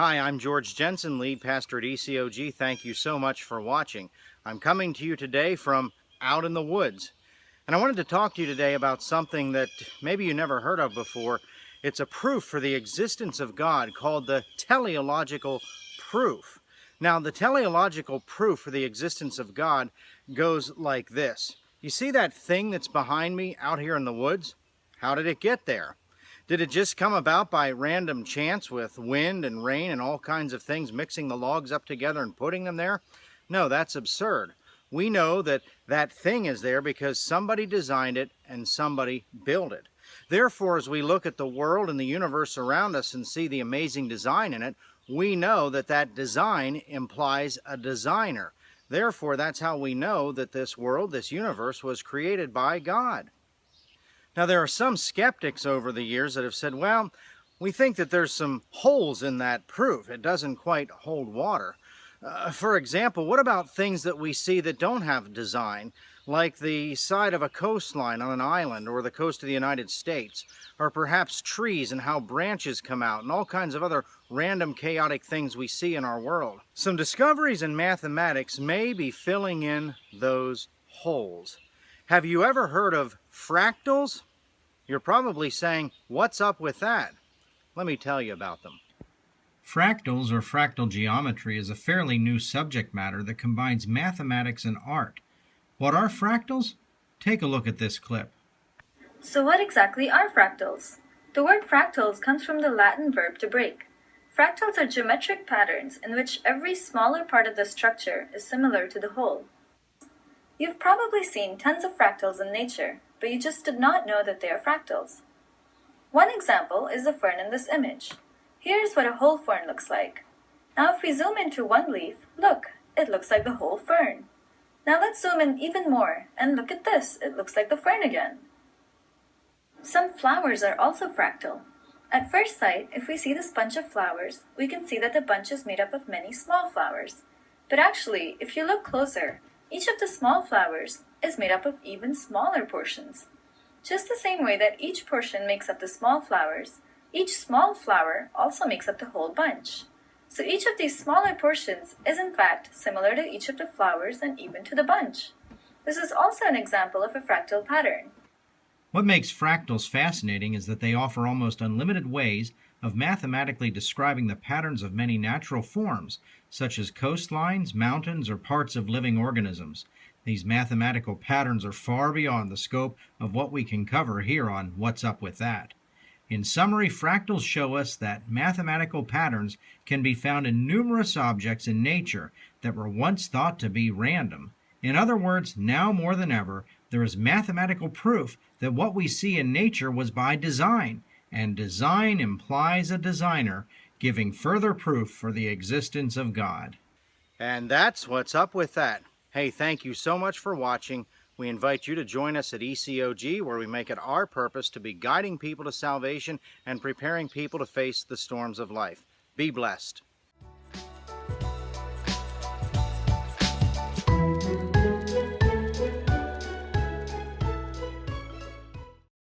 Hi, I'm George Jensen, lead pastor at ECOG. Thank you so much for watching. I'm coming to you today from out in the woods. And I wanted to talk to you today about something that maybe you never heard of before. It's a proof for the existence of God called the teleological proof. Now, the teleological proof for the existence of God goes like this. You see that thing that's behind me out here in the woods? How did it get there? Did it just come about by random chance with wind and rain and all kinds of things mixing the logs up together and putting them there? No, that's absurd. We know that that thing is there because somebody designed it and somebody built it. Therefore, as we look at the world and the universe around us and see the amazing design in it, we know that that design implies a designer. Therefore, that's how we know that this world, this universe, was created by God. Now, there are some skeptics over the years that have said, well, we think that there's some holes in that proof. It doesn't quite hold water. For example, what about things that we see that don't have design, like the side of a coastline on an island or the coast of the United States, or perhaps trees and how branches come out and all kinds of other random chaotic things we see in our world? Some discoveries in mathematics may be filling in those holes. Have you ever heard of fractals? You're probably saying, what's up with that? Let me tell you about them. Fractals, or fractal geometry, is a fairly new subject matter that combines mathematics and art. What are fractals? Take a look at this clip. So what exactly are fractals? The word fractals comes from the Latin verb to break. Fractals are geometric patterns in which every smaller part of the structure is similar to the whole. You've probably seen tons of fractals in nature, but you just did not know that they are fractals. One example is the fern in this image. Here's what a whole fern looks like. Now if we zoom into one leaf, look, it looks like the whole fern. Now let's zoom in even more, and look at this, it looks like the fern again. Some flowers are also fractal. At first sight, if we see this bunch of flowers, we can see that the bunch is made up of many small flowers. But actually, if you look closer, each of the small flowers is made up of even smaller portions. Just the same way that each portion makes up the small flowers, each small flower also makes up the whole bunch. So each of these smaller portions is in fact similar to each of the flowers and even to the bunch. This is also an example of a fractal pattern. What makes fractals fascinating is that they offer almost unlimited ways of mathematically describing the patterns of many natural forms, such as coastlines, mountains, or parts of living organisms. These mathematical patterns are far beyond the scope of what we can cover here on What's Up With That. In summary, fractals show us that mathematical patterns can be found in numerous objects in nature that were once thought to be random. In other words, now more than ever, there is mathematical proof that what we see in nature was by design, and design implies a designer, giving further proof for the existence of God. And that's what's up with that. Hey, thank you so much for watching. We invite you to join us at ECOG, where we make it our purpose to be guiding people to salvation and preparing people to face the storms of life. Be blessed.